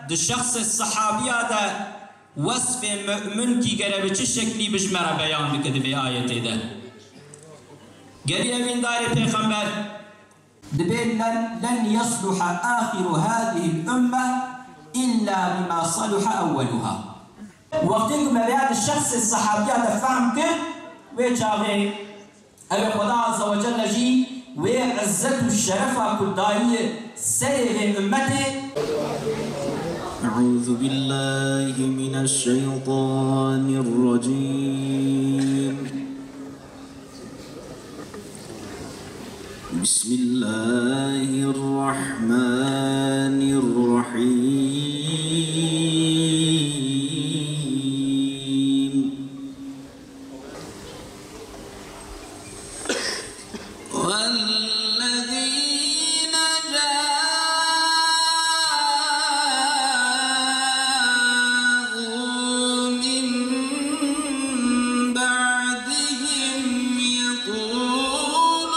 دو شخص الصحابي هذا وصف مؤمن كي قال بچه شكلي بجمرة بيان بكده بآية ده قال من دار پیغمبر دبين لن يصلح آخر هذه الأمة إلا بما صلح أولها وقت ما بيان الشخص الصحابي هذا فهم كده ويجاغي أبي خدا عز وجل جي وعزة الشرفة كدائية سير أمته. أعوذ بالله من الشيطان الرجيم. بسم الله الرحمن الرحيم. والذين جاءوا من بعدهم يقولون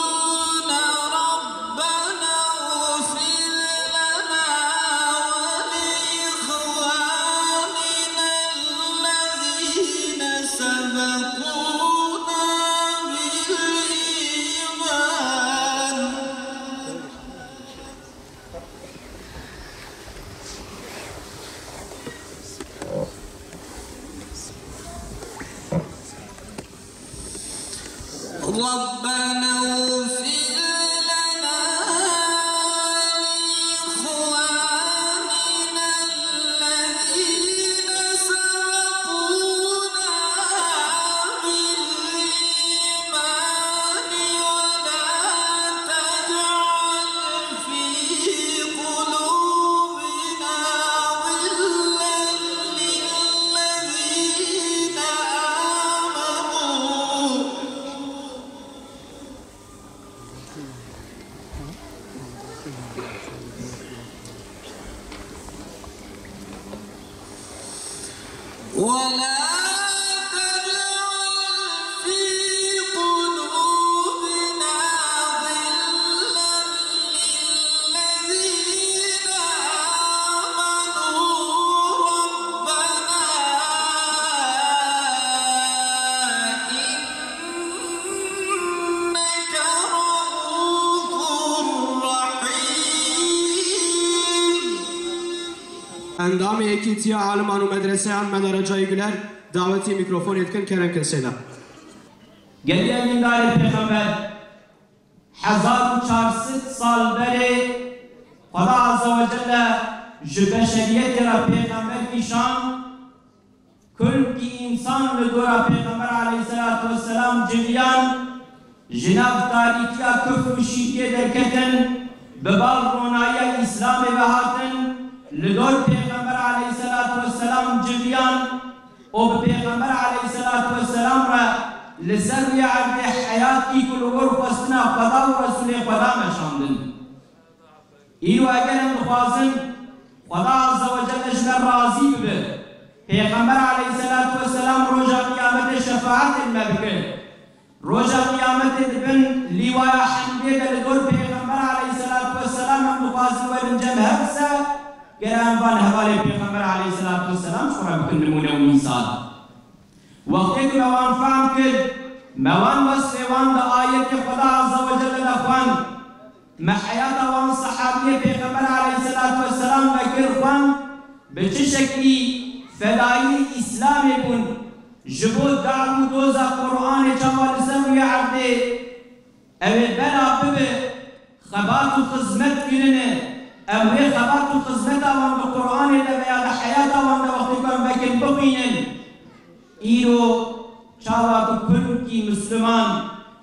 ربنا اغفر لنا ولإخواننا الذين سبقونا بالإيمان ربنا اغفر لنا ولإخواننا الذين سبقونا بالإيمان ولا تجعل في قلوبنا غلا للذين آمنوا ولا تجعل في قلوبنا غلا للذين آمنوا ربنا إنك رؤوف رحيم. اندام یکیتیا عالمان و مدرسه هم مناره جای گلر دعوتی میکروفون یتکن کرن کسیده قال من دار پیغمبر 1400 سال بره خدا عز و جل جبشریت را پیغمبر ایشان کل کی انسان لدورا پیغمبر علیه السلام جلیان جناب تاریکیا کفر و شیعه درکتن ببال رونایی اسلام بهاتن لدور پیغمبر علیه السلام جلیان و پیغمبر علیه السلام را لسر عبد حیاتی کل غور خواستنا خدا و رسول خدا مشاندن ایو اگر هم خوازن خدا عز و جل جل راضی به پیغمبر علیه السلام روژا قیامت شفاعت المبکر روژا قیامت دبن لیوایا حمده لدور پیغمبر علیه السلام هم خوازن ولنجم هفسه گران بان حوالی پیغمبر علیه السلام شورا بکن نمونه و مثال وقتی که موان فهم کرد موان وصف وان دا آیت خدا عز و جل لخوان محیات وان صحابی پیغمبر علیه السلام بکر خوان به چه شکلی فدایی اسلام بون جبود دعو دوزا قرآن چوال سروی عبده اوی بنا ببه خبات و خزمت کرنه اوی خبات و خزمت وان دا قرآن لبیاد حیات وان دا وقتی کن بکن بخینن ایرو چاوا کل کی مسلمان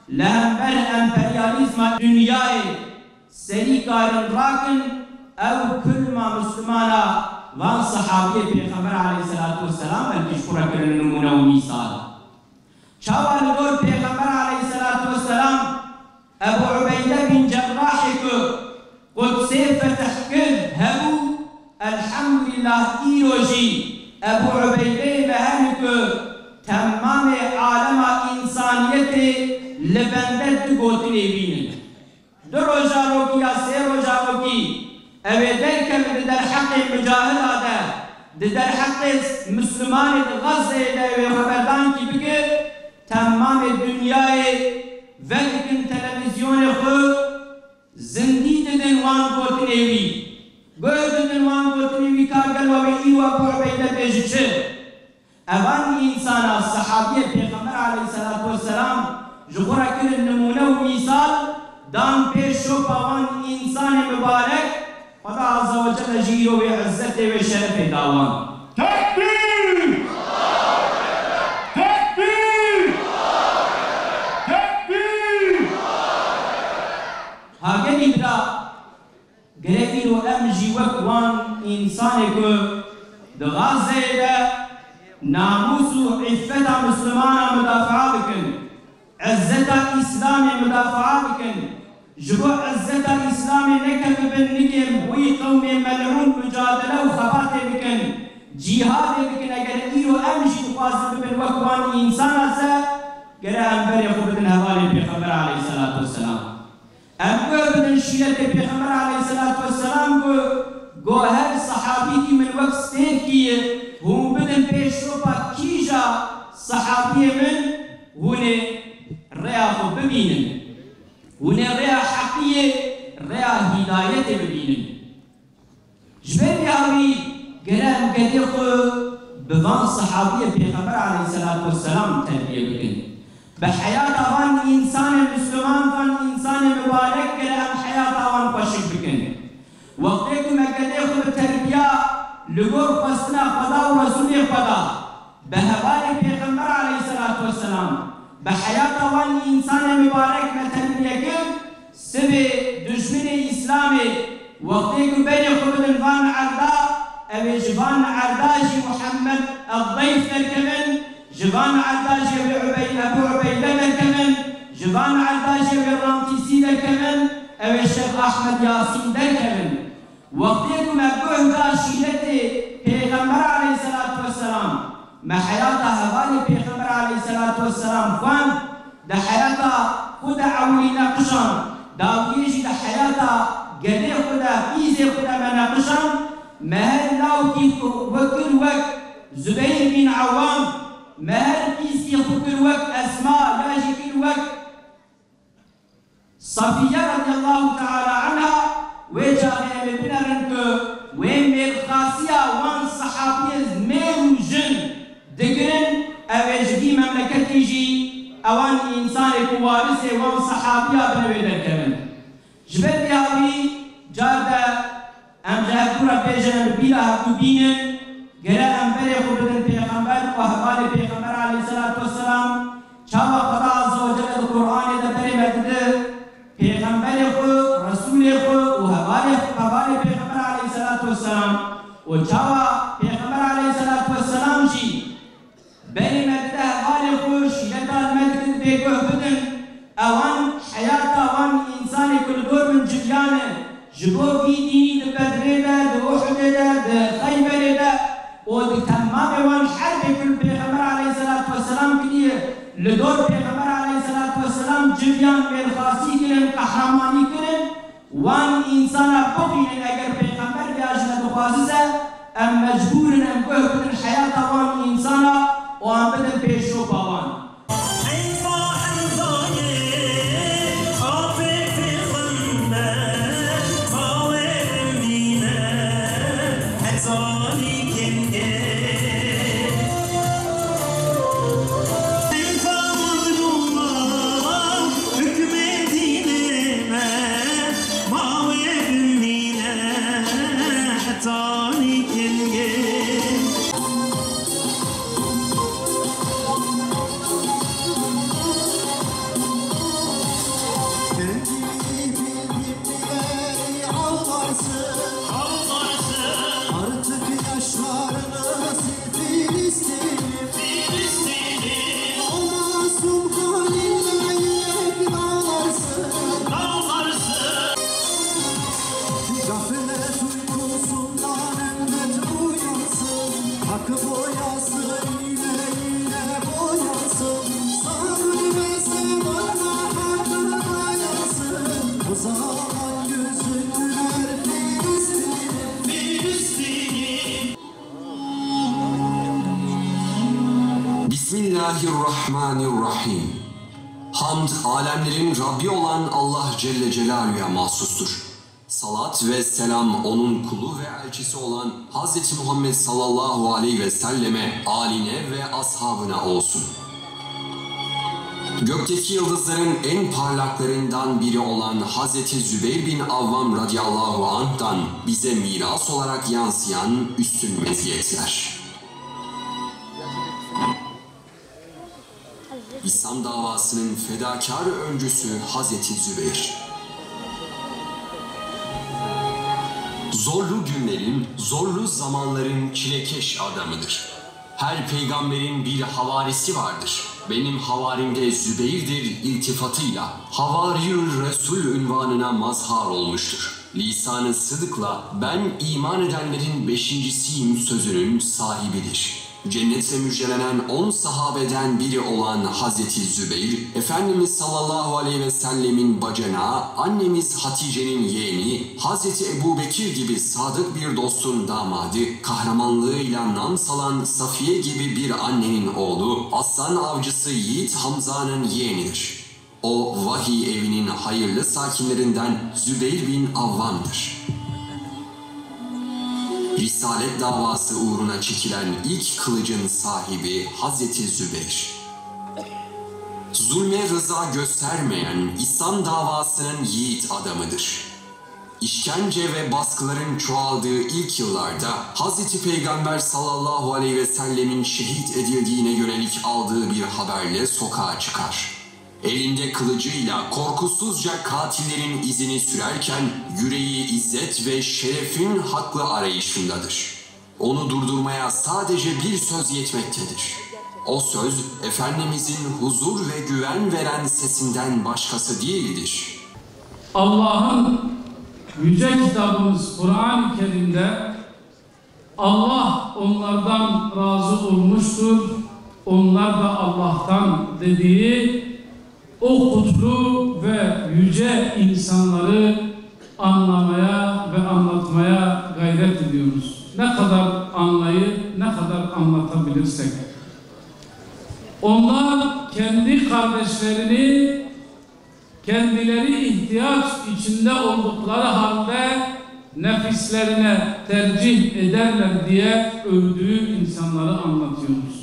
لهمبر امپریالیزم دنیای سری کارن راکن او کل ما مسلمانا وان صحابی پیغمبر علیه السلام الکشکره کرن نمونه و مثال چاوا لدور پیغمبر علیه السلام ابو عبیده بن جراح کو قدسی فتح کل هبو الحمدلله ایروجی ابو عبیده بهن کو تمام عالم انسانیت لبندت گوتنی بینن دو روزا روکی یا سه روزا روکی اوه درکم در حق مجاهد آده در حق مسلمان غزه ده و خبردان کی بگه تمام دنیای ولیکن تلویزیون خود زندی دن وان گوتن ایوی گوتن وان گوتن ایوی کارگل و ایو ابو عبیده بیجچه اوان انسان الصحابی پیغمبر علیه الصلاة والسلام جغورا کر نمونه و مثال دان پیش شو پاوان انسان مبارک خدا عز و جل جیرو و عزت و شرف داوان تکبیر! تکبیر! تکبیر! هاگلی برا گرفی رو امجی وکوان انسانی که دغازه ده ناموس و عفت مسلمان مدافعه بکن عزت اسلام مدافعه بکن جبو عزت اسلام نکب بن نگم وی قوم ملعون مجادله و خبات بکن جهاد بکن اگر ایرو امجی تخواست بکن وکوان انسان ازا گره انبر خوبتن حوالی پیغمبر علیه الصلاة والسلام انبر بدن شیرت پیغمبر علیه الصلاة والسلام گو هر صحابی کی من وقت ستیر کیه هم بدن پیش رو پا کیجا صحابی من هونه ریا خود ببینن هونه ریا حقیه ریا هدایت ببینن جبه بیاوی گرم گده خود بوان صحابی پیغمبر علیه الصلاة والسلام تربیه بکن بحیات آوان انسان مسلمان وان انسان مبارک گرم حیات آوان پاشک بکن وقتی که مگده خود تربیه لگور خواستنا خدا و رسول خدا به حوال پیغمبر علیه الصلاة والسلام به حیات آوان انسان مبارک تربیه کن سب دشمن اسلام وقتی که بین خود الوان عردا او جوان عرداجی محمد الضيف درکمن جوان عرداجی ابو عبیده درکمن جوان عرداجی رامتیسی درکمن او الشيخ احمد یاسین درکمن وقتی که مبوح دا شیلت پیغمبر علیه الصلاة والسلام ما حیات حوالی پیغمبر علیه الصلاة والسلام خوان دا حیات خود عولی نقشان داویجی دا حیات گده خود پیز خود ما نقشان مهر لاو کی وکر وک زبیر بن عوام مهر پیز کی خکر وک اسماء لاجی کر وک صفیه رضی الله تعالی عنها وجاء ببنرنك وين بالخاصية وان صحابي ميل جن دقرن أوجدي مملكة يجي أوان إنسان كوارث وان صحابيا بنوي دركمن جبل بيهاوي جادا أم جاكورا بيجن بيلا هكوبينن جرا أمبري خبرن پیغمبر وحبال پیغمبر عليه الصلاة والسلام شاوا خدا عز وجل القرآن دبري مدد پیغمبر خود رسول خود و حوال پیغمبر علیه الصلاة والسلام و چاوا پیغمبر علیه الصلاة والسلام جی بین مدده حوال خود شیلتا المدد بگوه بدن اوان حیات اوان انسان کلگور من جریانه جبو في ديني بدريدا دوحددا خيبردا ودتمام وان حرب كل بيغمبر عليه الصلاة والسلام كديه لدور بيغمبر عليه الصلاة والسلام جريان بالخاصي كلن قهرماني كلن وان انسان بغي اگر بيغمبر بياجنا بخاصيسه ام مجبور ان كوه بدن الحياة وان انسانا وان بدن بيشو باوان Bismillahirrahmanirrahim. Hamd, alemlerin Rabbi olan Allah Celle Celaluhu'ya mahsustur. Salat ve selam onun kulu ve elçisi olan Hz. Muhammed sallallahu aleyhi ve selleme, aline ve ashabına olsun. Gökteki yıldızların en parlaklarından biri olan Hz. Zübeyir bin Avvam radıyallahu anh'tan bize miras olarak yansıyan üstün meziyetler. İslam davasının fedakar öncüsü Hz. Zübeyir. Zorlu günlerin, zorlu zamanların çilekeş adamıdır. Her peygamberin bir havarisi vardır. Benim havarim de Zübeyir'dir iltifatıyla Havariyül Resul ünvanına mazhar olmuştur. Lisan-ı sıdıkla ben iman edenlerin beşincisiyim sözünün sahibidir. Cennetle müjdelenen 10 sahabeden biri olan Hazreti Zübeyir, Efendimiz sallallahu aleyhi ve sellemin bacanağı, annemiz Hatice'nin yeğeni, Hazreti Ebubekir gibi sadık bir dostun damadı, kahramanlığıyla nam salan Safiye gibi bir annenin oğlu, aslan avcısı Yiğit Hamza'nın yeğenidir. O vahiy evinin hayırlı sakinlerinden Zübeyir bin Avvam'dır. Risalet davası uğruna çekilen ilk kılıcın sahibi Hazreti Zübeyir. Zulme rıza göstermeyen İslam davasının yiğit adamıdır. İşkence ve baskıların çoğaldığı ilk yıllarda Hazreti Peygamber sallallahu aleyhi ve sellemin şehit edildiğine yönelik aldığı bir haberle sokağa çıkar. Elinde kılıcıyla korkusuzca katillerin izini sürerken yüreği izzet ve şerefin haklı arayışındadır. Onu durdurmaya sadece bir söz yetmektedir. O söz Efendimizin huzur ve güven veren sesinden başkası değildir. Allah'ın yüce kitabımız Kur'an-ı Kerim'de Allah onlardan razı olmuştur, onlar da Allah'tan dediği o kutlu ve yüce insanları anlamaya ve anlatmaya gayret ediyoruz. Ne kadar anlayıp ne kadar anlatabilirsek. Onlar kendi kardeşlerini kendileri ihtiyaç içinde oldukları halde nefislerine tercih ederler diye övdüğü insanları anlatıyoruz.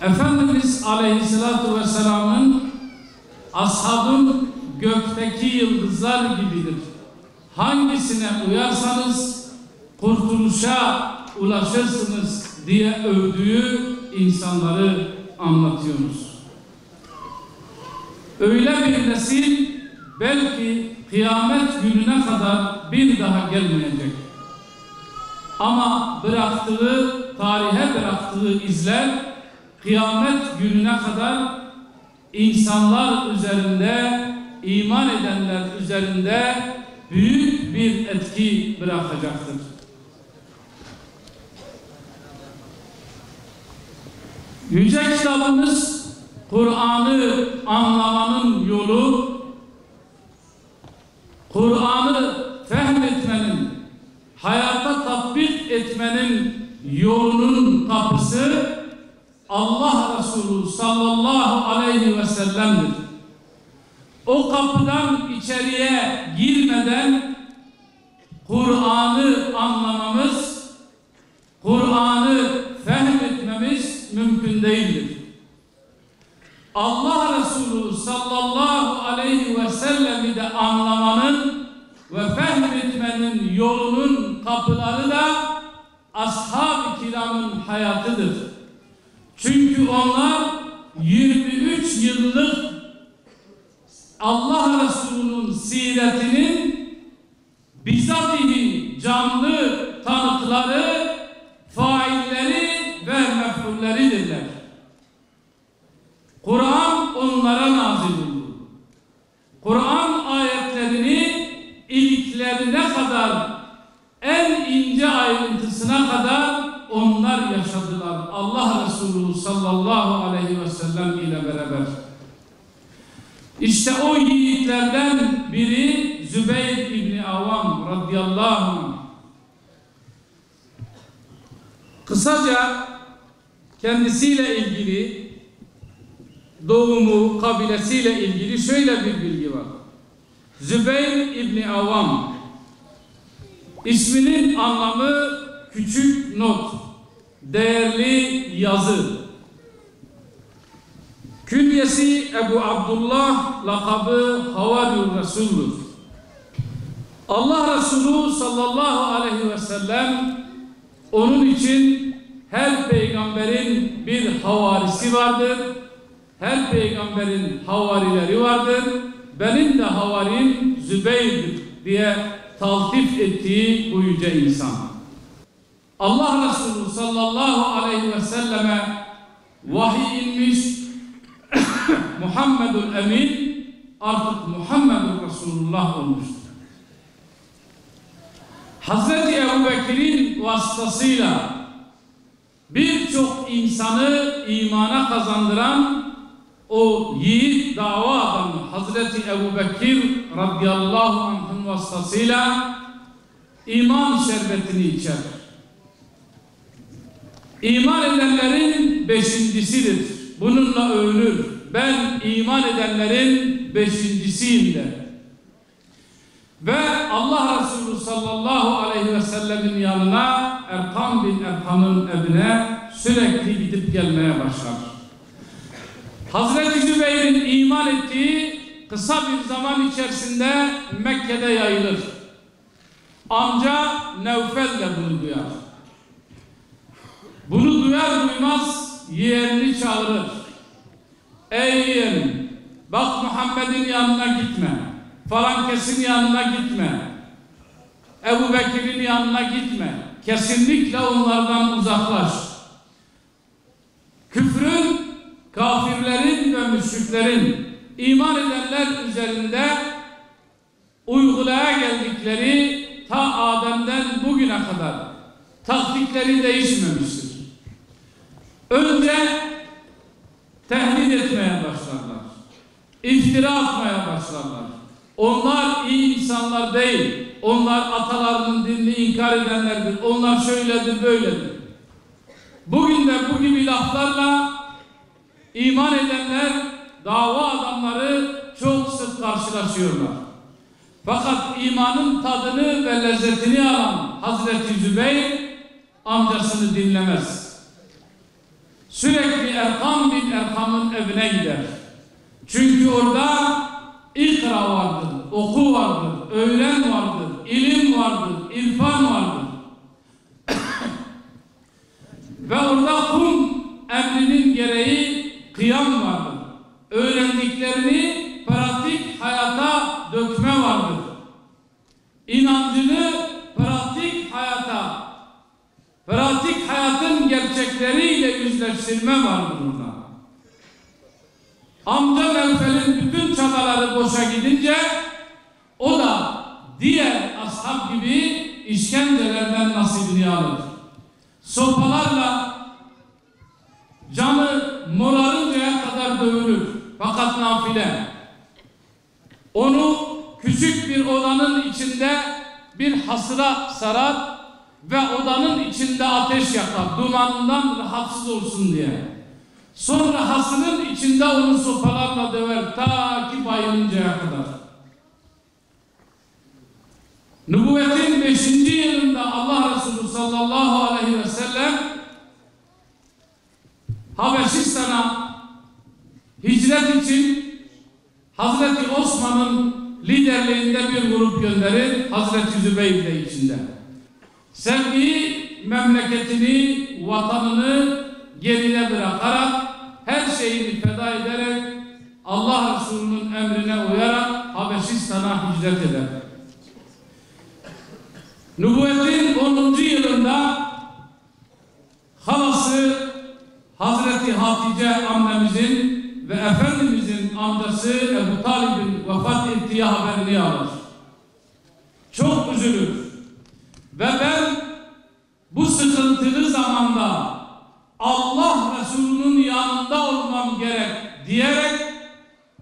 Efendimiz Aleyhisselatü Vesselam'ın ashabın gökteki yıldızlar gibidir. Hangisine uyarsanız kurtuluşa ulaşırsınız diye övdüğü insanları anlatıyoruz. Öyle bir nesil belki kıyamet gününe kadar bir daha gelmeyecek. Ama tarihe bıraktığı izler kıyamet gününe kadar insanlar üzerinde, iman edenler üzerinde büyük bir etki bırakacaktır. Yüce kitabımız Kur'an'ı anlamanın yolu, Kur'an'ı fehmetmenin, hayata tatbik etmenin yolunun kapısı Allah Resulü sallallahu aleyhi ve sellem'dir. O kapıdan içeriye girmeden Kur'an'ı anlamamız, Kur'an'ı fehmetmemiz mümkün değildir. Allah Resulü sallallahu aleyhi ve sellem'i de anlamanın ve fehmetmenin yolunun kapıları da ashab-ı kiramın hayatıdır. Çünkü onlar 23 yıllık Allah Resulü'nün siretinin bizatihi canlı tanıkları, failleri ve mef'ulleridirler. Kur'an onlara nazil oldu. Kur'an ayetlerini iliklerine kadar, en ince ayrıntısına kadar onlar yaşadılar. Allah Resulü sallallahu aleyhi ve sellem ile beraber. İşte o yiğitlerden biri Zübeyir İbni Avvam radıyallahu anh. Kısaca kendisiyle ilgili, doğumu, kabilesiyle ilgili şöyle bir bilgi var. Zübeyir İbni Avvam, isminin anlamı küçük not, değerli yazı. Künyesi Ebu Abdullah, lakabı Havariyur Resul'dur. Allah Resulü sallallahu aleyhi ve sellem onun için her peygamberin bir havarisi vardır. Her peygamberin havarileri vardır. Benim de havarim Zübeyir'dir diye taltif ettiği bu yüce insan. Allah Resulü sallallahu aleyhi ve selleme vahiy inmiş. Muhammedul Emin artık Muhammedur Resulullah olmuştur. Hazreti Ebubekir'in vasıtasıyla birçok insanı imana kazandıran o yiğit dava adamı Hazreti Ebubekir radıyallahu anh'ın vasıtasıyla iman şerbetini içer. İman edenlerin beşincisidir. Bununla övünür. Ben iman edenlerin beşincisiyim de. Ve Allah Resulü sallallahu aleyhi ve sellemin yanına Erkam bin Erkam'ın evine sürekli gidip gelmeye başlar. Hazreti Zübeyir'in iman ettiği kısa bir zaman içerisinde Mekke'de yayılır. Amca Nevfel de bunu duyar. Bunu duyar duymaz yeğenini çağırır. Ey yeğenim, bak Muhammed'in yanına gitme. Falan kesin yanına gitme. Ebubekir'in yanına gitme. Kesinlikle onlardan uzaklaş. Küfrün, kafirlerin ve müşriklerin iman edenler üzerinde uygulaya geldikleri ta Adem'den bugüne kadar taktikleri değişmemiştir. Önce tehdit etmeye başlarlar. İftira atmaya başlarlar. Onlar iyi insanlar değil. Onlar atalarının dinini inkar edenlerdir. Onlar şöyledir, böyledir. Bugün de bu gibi laflarla iman edenler, dava adamları çok sık karşılaşıyorlar. Fakat imanın tadını ve lezzetini alan Hazreti Zübeyir amcasını dinlemez. Sürekli Erkam bin Erkam'ın evine gider. Çünkü orada ikra vardır, oku vardır, öğren vardır, ilim vardır, irfan vardır. Ve orada kum emrinin gereği kıyam vardır. Öğrendiklerini pratik hayata dökme vardır. İnancını pratik hayata, pratik hayatın gerçekleriyle yüzleştirme vardır burada. Amca Nevfel'in bütün çabaları boşa gidince o da diğer ashab gibi işkencelerden nasibini alır. Sopalarla canı morarıncaya kadar dövülür. Fakat nafile. Onu küçük bir odanın içinde bir hasıra sarar ve odanın içinde ateş yakar. Dumanından rahatsız olsun diye. Sonra hasırın içinde onu sopalarla döver ta ki bayılıncaya kadar. Nübüvvetin 5. yılında Allah Resulü sallallahu aleyhi ve sellem Habeşistan'a hicret için Hazreti Osman'ın liderliğinde bir grup gönderir, Hazreti Zübeyir de içinde. Sevdiği memleketini, vatanını geride bırakarak, her şeyini feda ederek, Allah Resulü'nün emrine uyarak Habeşistan'a hicret eder. Nübüvvetin 10. yılında halası Hazreti Hatice annemizin ve Efendimizin amcası Ebu Talib'in vefat ettiği haberini alır. Çok üzülür. Ve ben bu sıkıntılı zamanda Allah Resulü'nün yanında olmam gerek diyerek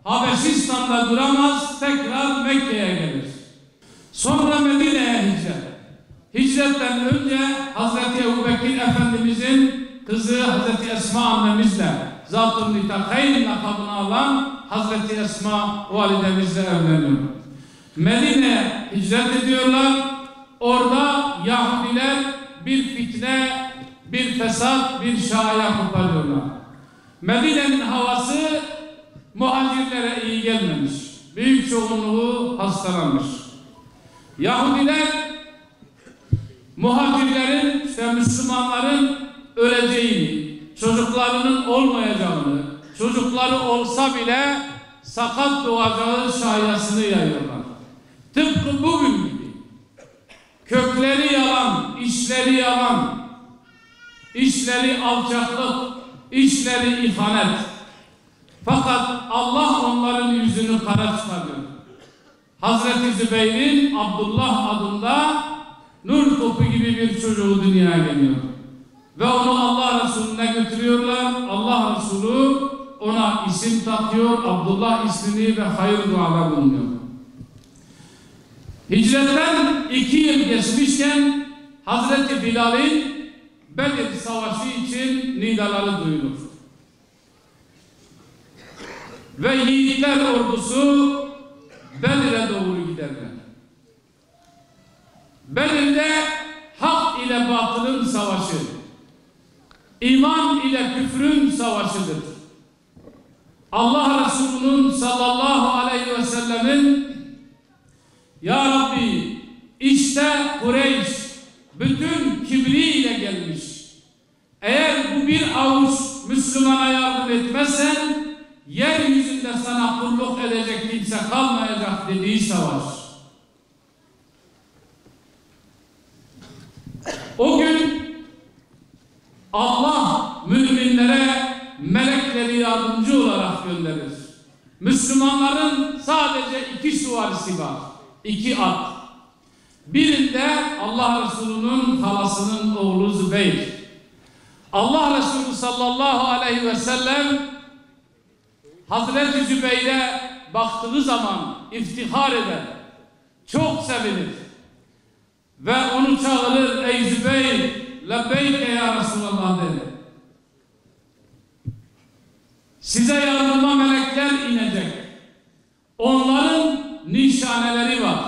Habeşistan'da duramaz, tekrar Mekke'ye gelir. Sonra Medine'ye hicret. Hicretten önce Hazreti Ebubekir Efendimizin kızı Hazreti Esma annemizle Zat-ı Nitakayn lakabını alan Hazreti Esma validemizle evleniyor. Medine'ye hicret ediyorlar. Orada Yahudiler bir fitne, bir fesat, bir şaya koparıyorlar. Medine'nin havası muhacirlere iyi gelmemiş. Büyük çoğunluğu hastalanmış. Yahudiler muhacirlerin ve Müslümanların öleceğini, çocuklarının olmayacağını, çocukları olsa bile sakat doğacağı şayasını yayıyorlar. Tıpkı bugün gibi. Kökleri yalan, işleri yalan, işleri alçaklık, işleri ihanet. Fakat Allah onların yüzünü kara çıkarıyor. Hazreti Zübeyir'in Abdullah adında nur topu gibi bir çocuğu dünyaya geliyor. Ve onu Allah Resulüne götürüyorlar. Allah Resulü ona isim takıyor, Abdullah ismini ve hayır duada bulunuyor. Hicretten 2 yıl geçmişken Hazreti Bilal'in Bedir Savaşı için nidaları duyulur. Ve yiğitler ordusu Bedir'e doğru giderler. Bedir'de hak ile batılın savaşı, iman ile küfrün savaşıdır. Allah Resulü'nün sallallahu aleyhi ve sellemin Ya Rabbi işte Kureyş bütün kibriyle gelmiş. Eğer bu bir avuç Müslümana yardım etmezsen yeryüzünde sana kulluk edecek kimse kalmayacak dediği savaş. O gün Allah müminlere melekleri yardımcı olarak gönderir. Müslümanların sadece 2 süvarisi var. 2 at. Birinde Allah Resulü'nün halasının oğlu Zübeyir. Allah Resulü sallallahu aleyhi ve sellem Hazreti Zübeyir'e baktığı zaman iftihar eder. Çok sevinir. Ve onu çağırır. Ey Zübeyir, lebbeyke ya Resulallah dedi. Size yardıma melekler inecek. Onların nişaneleri var.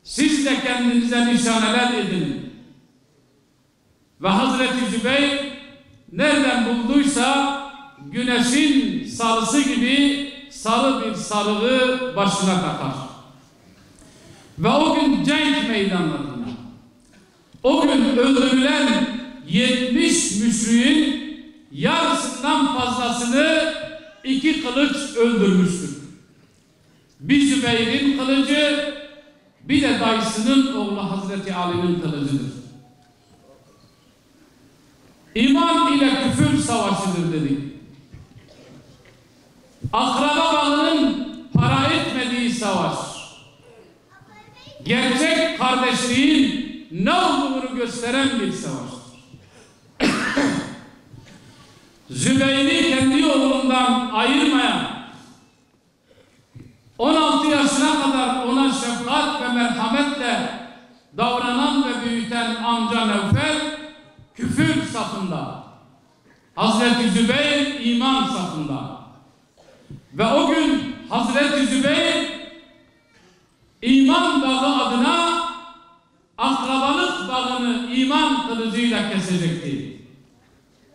Siz de kendinize nişaneler edinin. Ve Hazreti Zübeyir nereden bulduysa güneşin sarısı gibi sarı bir sarığı başına takar. Ve o gün cenk meydanlarında, o gün öldürülen 70 müşriğin yarısından fazlasını 2 kılıç öldürmüştür. Bir Zübeyir'in kılıcı, bir de dayısının oğlu Hazreti Ali'nin kılıcıdır. İman ile küfür savaşıdır dedik. Akraba bağının para etmediği savaş. Gerçek kardeşliğin ne olduğunu gösteren bir savaştır. Zübeyir'i kendi yolundan ayırmayan, 16 yaşına kadar ona şefkat ve merhametle davranan ve büyüten amca Nevfel küfür safında, Hazreti Zübeyir iman safında. Ve o gün Hazreti Zübeyir iman bağı adına akrabalık bağını iman kılıcıyla kesecekti.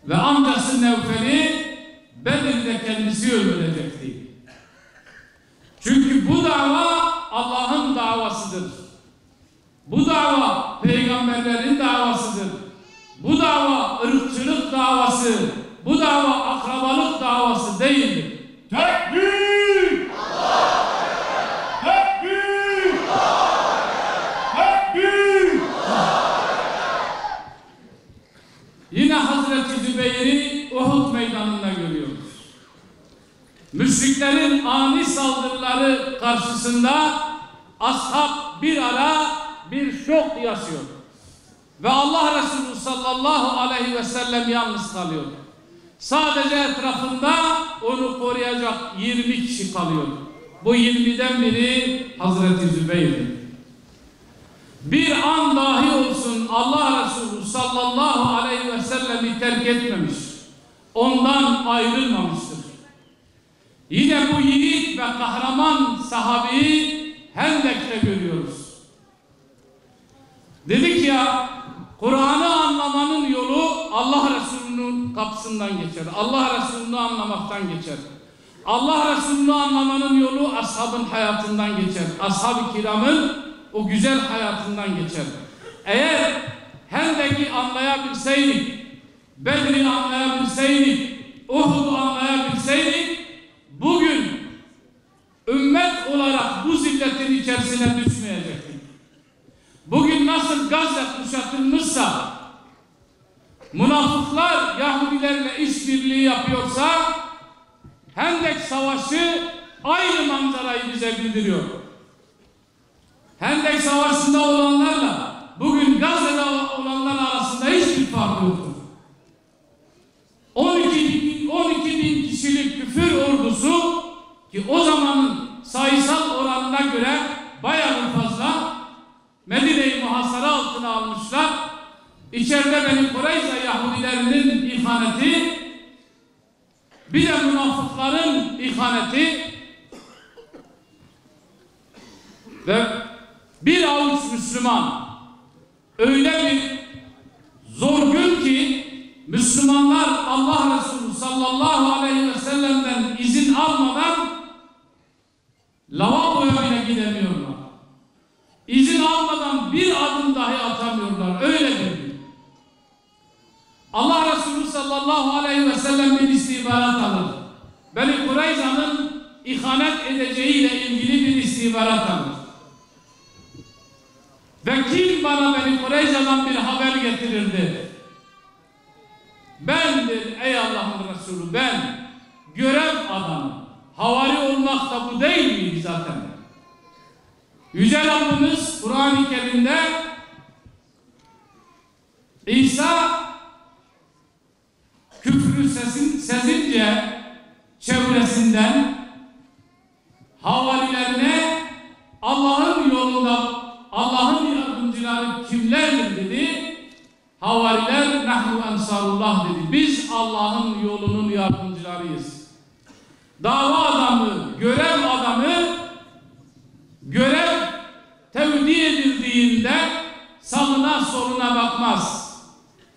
Ve amcası Nevfel'i Bedir'de kendisi öldürecekti. Çünkü bu dava Allah'ın davasıdır. Bu dava peygamberlerin davasıdır. Bu dava ırkçılık davası, bu dava akrabalık davası değildir. Tekbir! Tekbir! Tekbir! Yine Hazreti Zübeyir'i Uhud meydanında görüyoruz. Müşriklerin ani saldırıları karşısında ashab bir ara bir şok yaşıyor. Ve Allah Resulü sallallahu aleyhi ve sellem yalnız kalıyor. Sadece etrafında onu koruyacak 20 kişi kalıyor. Bu 20'den biri Hazreti Zübeyir'dir. Bir an dahi olsun Allah Resulü sallallahu aleyhi ve sellemi terk etmemiş. Ondan ayrılmamıştır. Yine bu yiğit ve kahraman sahabeyi Hendek'te görüyoruz. Dedik ya, Kur'an'ı anlamanın yolu Allah Resulü'nün kapısından geçer. Allah Resulü'nü anlamaktan geçer. Allah Resulü'nü anlamanın yolu ashabın hayatından geçer. Ashab-ı kiramın o güzel hayatından geçer. Eğer Hendek'i anlayabilseydik, Bedir'i anlayabilseydik, Uhud'u anlayabilseydik, bugün ümmet olarak bu zilletin içerisine düşmeyecektik. Bugün nasıl Gazze kuşatılmışsa, münafıklar Yahudilerle işbirliği yapıyorsa, Hendek Savaşı aynı manzarayı bize bildiriyor. Hendek Savaşı'nda olanlarla bugün Gazze'de olanlar arasında hiçbir fark yoktur. 12 bin kişilik küfür ordusu, ki o zamanın sayısal oranına göre bayağı fazla, Medine'yi muhasara altına almışlar. İçeride Beni Kureyza Yahudilerinin ihaneti, bir de münafıkların ihaneti ve bir avuç Müslüman, öyle bir zor gün ki Müslümanlar Allah Resulü sallallahu aleyhi ve sellem'den izin almadan lavaboya bile gidemiyorlar. İzin almadan bir adım dahi atamıyorlar. Öyle bir gün. Allah Resulü sallallahu aleyhi ve sellem bir istihbarat alır. Beni Kureyza'nın ihanet edeceğiyle ilgili bir istihbarat alır. Ve kim bana Beni Kureyza'dan bir haber getirirdi? Bendir ey Allah'ın Resulü, ben. Görev adamı. Havari olmak da bu değil miydi zaten? Yüce Rabbimiz Kur'an-ı Kerim'de İsa küfrü sezince çevresinden havarilerine Allah'ın yolunda Allah'ın yardımcıları kimlerdir dedi. Havariler nahnu ensarullah dedi. Biz Allah'ın yolunun yardımcılarıyız. Dava adamı, görev adamı, görev tevdi edildiğinde sağına soluna bakmaz.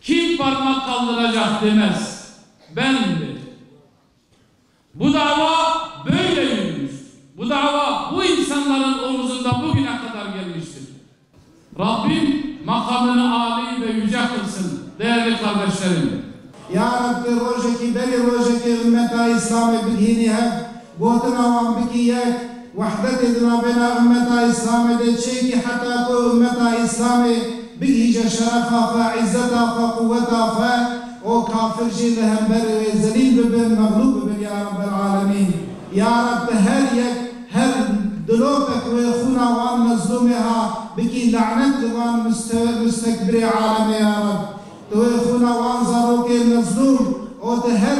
Kim parmak kaldıracak demez. Bendir. Bu dava böyle yürümüş. Bu dava bu insanların omuzunda bugüne kadar gelmiştir. Rabbim makamını âli ve yüce kılsın değerli kardeşlerim. Ya Rabbi rojeki beli rojeki ümmeta İslam'ı bilgini hep botuna van biki yek vahdet edina bena ümmeta İslam'ı de çeki hatta bu ümmeta İslam'ı bilgice şerefa fa izzeta fa kuvveta fa o kafirci lehemberi ve zelil bibin mağlub bibin ya Rabbel alemin. Ya Rabbi her yek her دلوبك ويخونا وان مظلومها بكي لعنت وان مستكبري عالم يا رب تويخونا وان زاروك المظلوم او تهر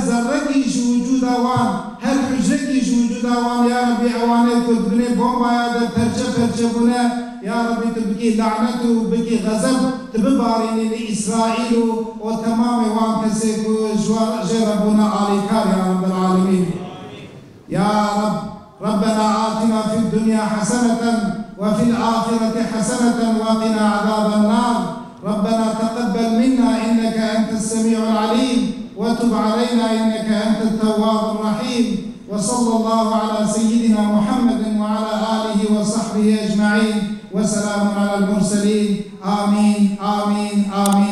ذركي وجودا وان هر حجركي وجودا وان يا ربي اواني كنت بني بومبا يا در فرجة بنا يا ربي تبكي لعنت وبكي غضب تبباريني لإسرائيل وتمام وان كسيك جربونا آليكار يا رب العالمين يا رب ربنا آتنا في الدنيا حسنة وفي الآخرة حسنة وقنا عذاب النار ربنا تقبل منا إنك أنت السميع العليم وتب علينا إنك أنت التواب الرحيم وصلى الله على سيدنا محمد وعلى آله وصحبه أجمعين وسلام على المرسلين آمين آمين آمين